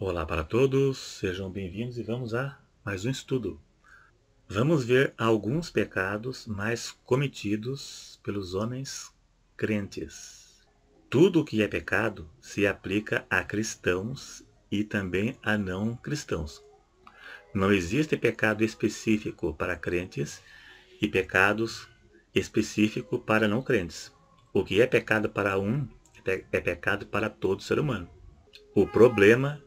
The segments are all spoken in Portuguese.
Olá para todos, sejam bem-vindos e vamos a mais um estudo. Vamos ver alguns pecados mais cometidos pelos homens crentes. Tudo o que é pecado se aplica a cristãos e também a não cristãos. Não existe pecado específico para crentes e pecados específicos para não crentes. O que é pecado para um é pecado para todo ser humano. O problema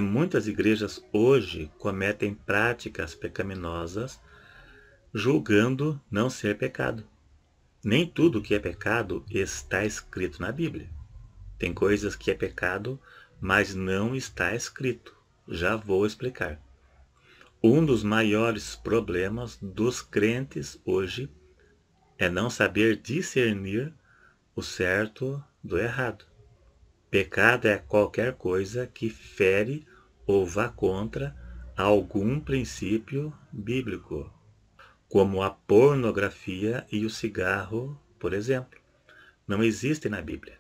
muitas igrejas hoje cometem práticas pecaminosas, julgando não ser pecado. Nem tudo que é pecado está escrito na Bíblia. Tem coisas que é pecado, mas não está escrito. Já vou explicar. Um dos maiores problemas dos crentes hoje é não saber discernir o certo do errado. Pecado é qualquer coisa que fere ou vá contra algum princípio bíblico, como a pornografia e o cigarro, por exemplo. Não existem na Bíblia.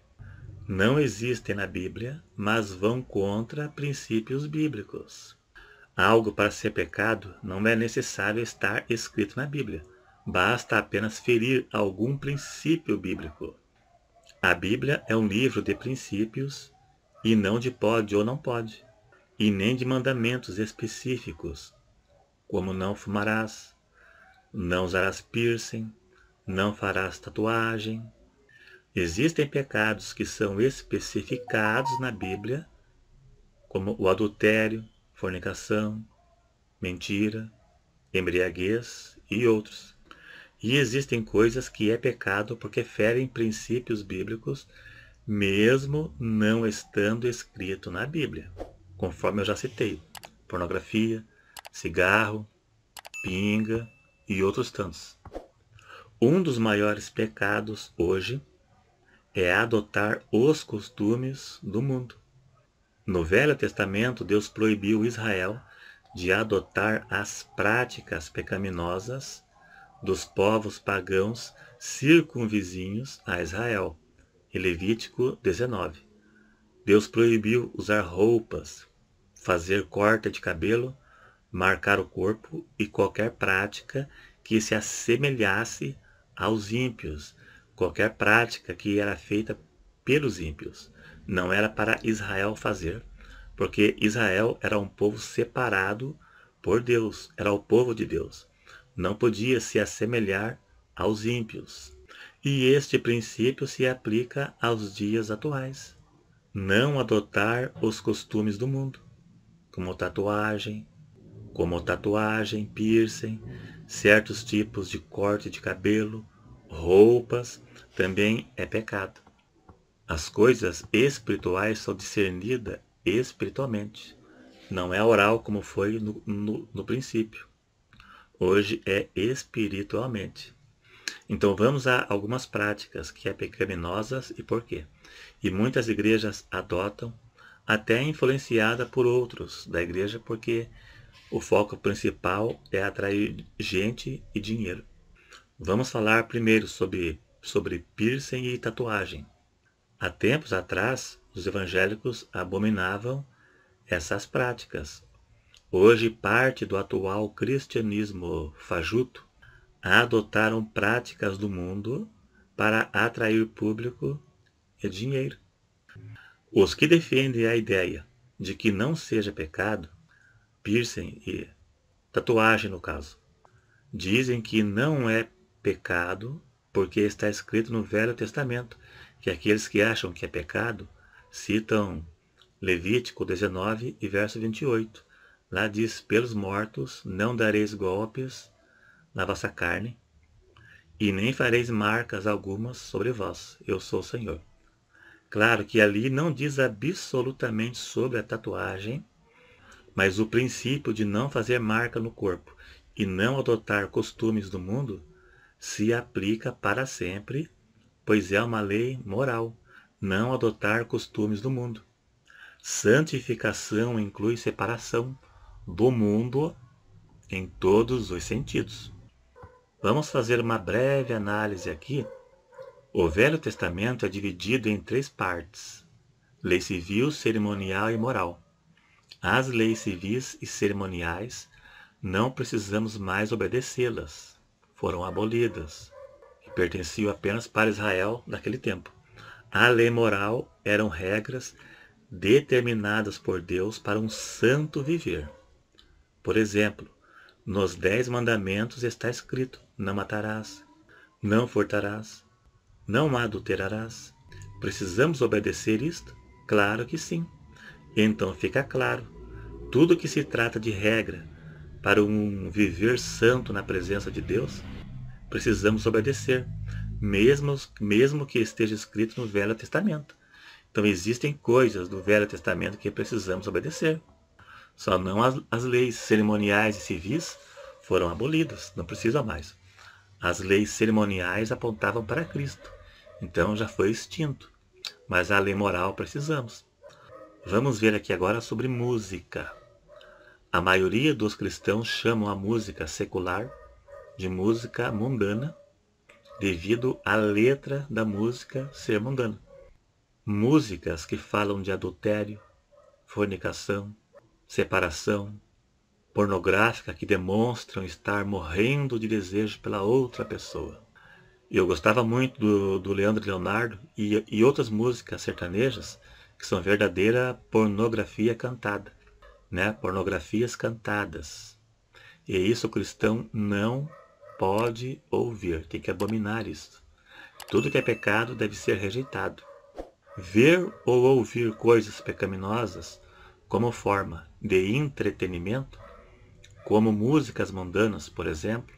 Não existem na Bíblia, mas vão contra princípios bíblicos. Algo para ser pecado não é necessário estar escrito na Bíblia. Basta apenas ferir algum princípio bíblico. A Bíblia é um livro de princípios e não de pode ou não pode, e nem de mandamentos específicos, como não fumarás, não usarás piercing, não farás tatuagem. Existem pecados que são especificados na Bíblia, como o adultério, fornicação, mentira, embriaguez e outros. E existem coisas que é pecado porque ferem princípios bíblicos, mesmo não estando escrito na Bíblia, conforme eu já citei: pornografia, cigarro, pinga e outros tantos. Um dos maiores pecados hoje é adotar os costumes do mundo. No Velho Testamento, Deus proibiu Israel de adotar as práticas pecaminosas dos povos pagãos circunvizinhos a Israel, em Levítico 19. Deus proibiu usar roupas, fazer corte de cabelo, marcar o corpo e qualquer prática que se assemelhasse aos ímpios, qualquer prática que era feita pelos ímpios. Não era para Israel fazer, porque Israel era um povo separado por Deus, era o povo de Deus. Não podia se assemelhar aos ímpios. E este princípio se aplica aos dias atuais. Não adotar os costumes do mundo, como tatuagem, piercing, certos tipos de corte de cabelo, roupas, também é pecado. As coisas espirituais são discernidas espiritualmente. Não é oral como foi no princípio. Hoje é espiritualmente. Então vamos a algumas práticas que é pecaminosas e por quê. E muitas igrejas adotam, até influenciada por outros da igreja, porque o foco principal é atrair gente e dinheiro. Vamos falar primeiro sobre piercing e tatuagem. Há tempos atrás, os evangélicos abominavam essas práticas. Hoje, parte do atual cristianismo fajuto adotaram práticas do mundo para atrair público e dinheiro. Os que defendem a ideia de que não seja pecado, piercing e tatuagem no caso, dizem que não é pecado porque está escrito no Velho Testamento, que aqueles que acham que é pecado citam Levítico 19 e verso 28. Lá diz: pelos mortos não dareis golpes na vossa carne, e nem fareis marcas algumas sobre vós. Eu sou o Senhor. Claro que ali não diz absolutamente sobre a tatuagem, mas o princípio de não fazer marca no corpo e não adotar costumes do mundo se aplica para sempre, pois é uma lei moral, não adotar costumes do mundo. Santificação inclui separação do mundo em todos os sentidos. Vamos fazer uma breve análise aqui. O Velho Testamento é dividido em 3 partes: lei civil, cerimonial e moral. As leis civis e cerimoniais não precisamos mais obedecê-las. Foram abolidas e pertenciam apenas para Israel naquele tempo. A lei moral eram regras determinadas por Deus para um santo viver. Por exemplo, nos 10 mandamentos está escrito: não matarás, não furtarás, não adulterarás. Precisamos obedecer isto? Claro que sim. Então fica claro, tudo que se trata de regra para um viver santo na presença de Deus, precisamos obedecer, mesmo que esteja escrito no Velho Testamento. Então existem coisas do Velho Testamento que precisamos obedecer. Só não as leis cerimoniais e civis foram abolidas, não precisa mais. As leis cerimoniais apontavam para Cristo, então já foi extinto. Mas a lei moral precisamos. Vamos ver aqui agora sobre música. A maioria dos cristãos chamam a música secular de música mundana, devido à letra da música ser mundana. Músicas que falam de adultério, fornicação, separação, pornográfica, que demonstram estar morrendo de desejo pela outra pessoa. Eu gostava muito do Leandro e Leonardo e outras músicas sertanejas que são verdadeira pornografia cantada, né? Pornografias cantadas. E isso o cristão não pode ouvir, tem que abominar isso. Tudo que é pecado deve ser rejeitado. Ver ou ouvir coisas pecaminosas como forma de entretenimento, como músicas mundanas, por exemplo,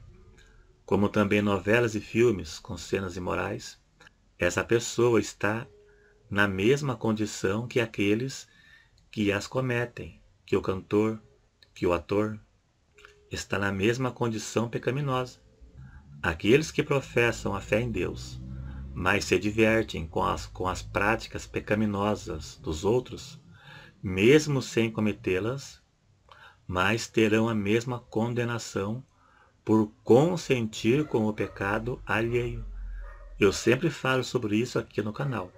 como também novelas e filmes com cenas imorais, essa pessoa está na mesma condição que aqueles que as cometem, que o cantor, que o ator, está na mesma condição pecaminosa. Aqueles que professam a fé em Deus, mas se divertem com as práticas pecaminosas dos outros, mesmo sem cometê-las, mas terão a mesma condenação por consentir com o pecado alheio. Eu sempre falo sobre isso aqui no canal.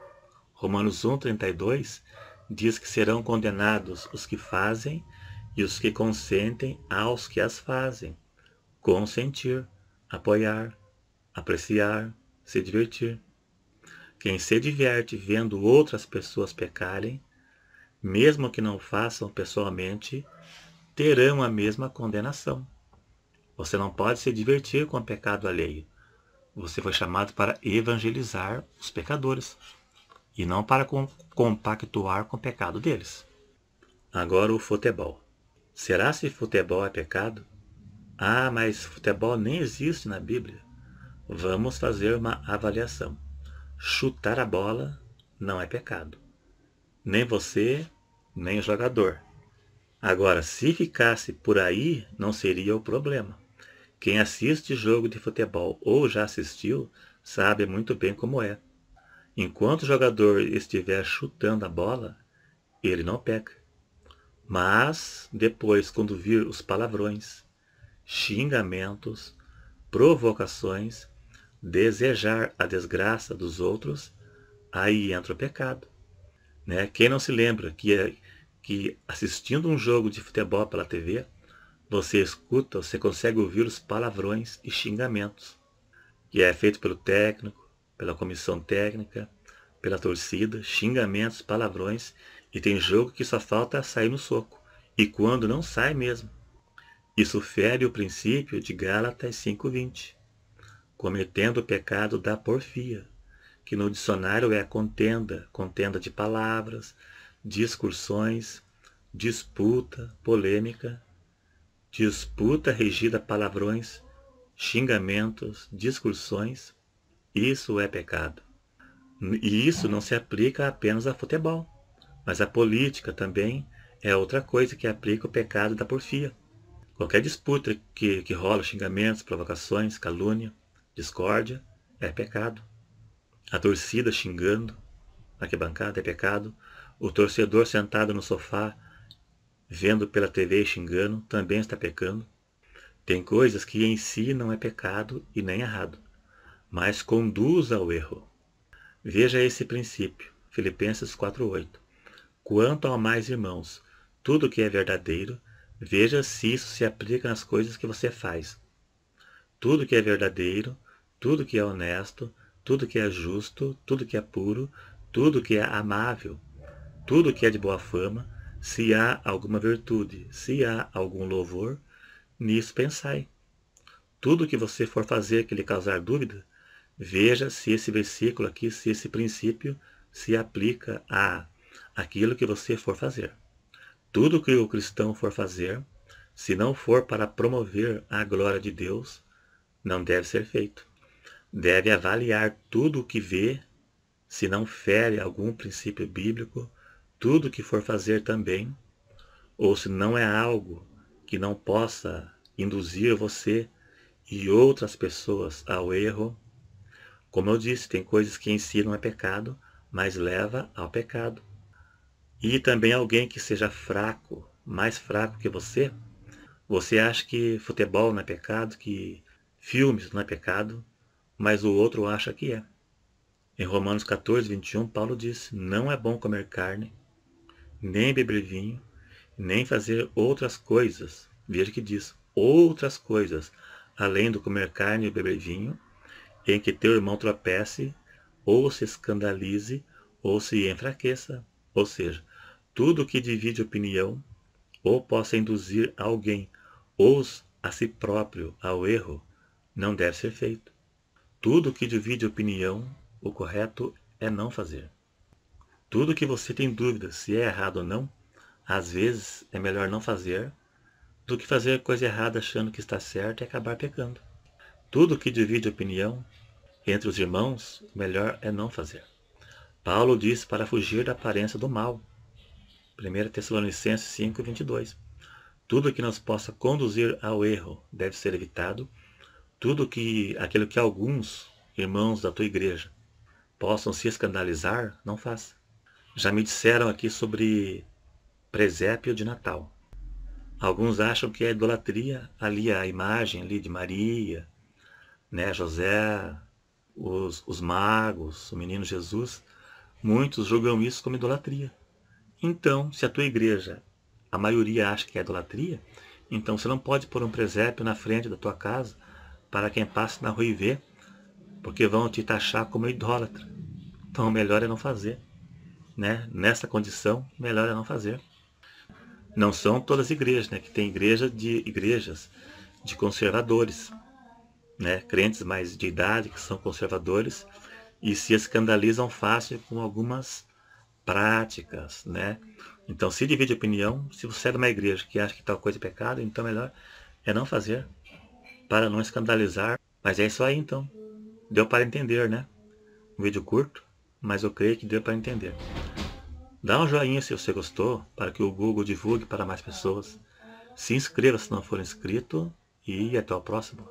Romanos 1,32 diz que serão condenados os que fazem e os que consentem aos que as fazem. Consentir, apoiar, apreciar, se divertir. Quem se diverte vendo outras pessoas pecarem, mesmo que não façam pessoalmente, terão a mesma condenação. Você não pode se divertir com o pecado alheio. Você foi chamado para evangelizar os pecadores e não para compactuar com o pecado deles. Agora o futebol. Será se futebol é pecado? Ah, mas futebol nem existe na Bíblia. Vamos fazer uma avaliação. Chutar a bola não é pecado. Nem você, nem o jogador. Agora, se ficasse por aí, não seria o problema. Quem assiste jogo de futebol ou já assistiu, sabe muito bem como é. Enquanto o jogador estiver chutando a bola, ele não peca. Mas, depois, quando vir os palavrões, xingamentos, provocações, desejar a desgraça dos outros, aí entra o pecado. Né? Quem não se lembra que assistindo um jogo de futebol pela TV, você consegue ouvir os palavrões e xingamentos, que é feito pelo técnico, pela comissão técnica, pela torcida, xingamentos, palavrões, e tem jogo que só falta sair no soco, e quando não sai mesmo. Isso fere o princípio de Gálatas 5,20, cometendo o pecado da porfia, que no dicionário é contenda de palavras, discussões, disputa, polêmica, disputa regida a palavrões, xingamentos, discussões. Isso é pecado. E isso não se aplica apenas a futebol, mas a política também é outra coisa que aplica o pecado da porfia. Qualquer disputa que rola xingamentos, provocações, calúnia, discórdia, é pecado. A torcida xingando na arquibancada é pecado. O torcedor sentado no sofá, vendo pela TV e xingando, também está pecando. Tem coisas que em si não é pecado e nem errado, mas conduz ao erro. Veja esse princípio, Filipenses 4,8. Quanto ao mais, irmãos, tudo que é verdadeiro, veja se isso se aplica nas coisas que você faz. Tudo que é verdadeiro, tudo que é honesto, tudo que é justo, tudo que é puro, tudo que é amável, tudo que é de boa fama, se há alguma virtude, se há algum louvor, nisso pensai. Tudo que você for fazer que lhe causar dúvida, veja se esse versículo aqui, se esse princípio se aplica a aquilo que você for fazer. Tudo que o cristão for fazer, se não for para promover a glória de Deus, não deve ser feito. Deve avaliar tudo o que vê, se não fere algum princípio bíblico, tudo que for fazer também, ou se não é algo que não possa induzir você e outras pessoas ao erro. Como eu disse, tem coisas que ensinam é pecado, mas leva ao pecado. E também alguém que seja fraco, mais fraco que você acha que futebol não é pecado, que filmes não é pecado, mas o outro acha que é. Em Romanos 14, 21, Paulo diz: não é bom comer carne, nem beber vinho, nem fazer outras coisas. Veja que diz, outras coisas, além do comer carne e beber vinho, em que teu irmão tropece, ou se escandalize, ou se enfraqueça. Ou seja, tudo que divide opinião, ou possa induzir alguém, ou a si próprio, ao erro, não deve ser feito. Tudo que divide opinião, o correto é não fazer. Tudo que você tem dúvida se é errado ou não, às vezes é melhor não fazer do que fazer coisa errada achando que está certo e acabar pecando. Tudo que divide opinião entre os irmãos, melhor é não fazer. Paulo diz para fugir da aparência do mal. 1 Tessalonicenses 5, 22. Tudo que nos possa conduzir ao erro deve ser evitado. Aquilo que alguns irmãos da tua igreja possam se escandalizar, não faça. Já me disseram aqui sobre presépio de Natal. Alguns acham que é idolatria ali a imagem ali de Maria, né, José, os magos, o menino Jesus. Muitos julgam isso como idolatria. Então, se a tua igreja, a maioria acha que é idolatria, então você não pode pôr um presépio na frente da tua casa para quem passa na rua e vê, porque vão te taxar como idólatra. Então, melhor é não fazer. Né? Nessa condição, melhor é não fazer. Não são todas as igrejas, né? Que tem igrejas de conservadores, né? Crentes mais de idade que são conservadores e se escandalizam fácil com algumas práticas, né? Então, se divide opinião, se você é de uma igreja que acha que tal coisa é pecado, então melhor é não fazer, para não escandalizar. Mas é isso aí, então. Deu para entender, né? Um vídeo curto, mas eu creio que deu para entender. Dá um joinha se você gostou, para que o Google divulgue para mais pessoas. Se inscreva se não for inscrito e até o próximo.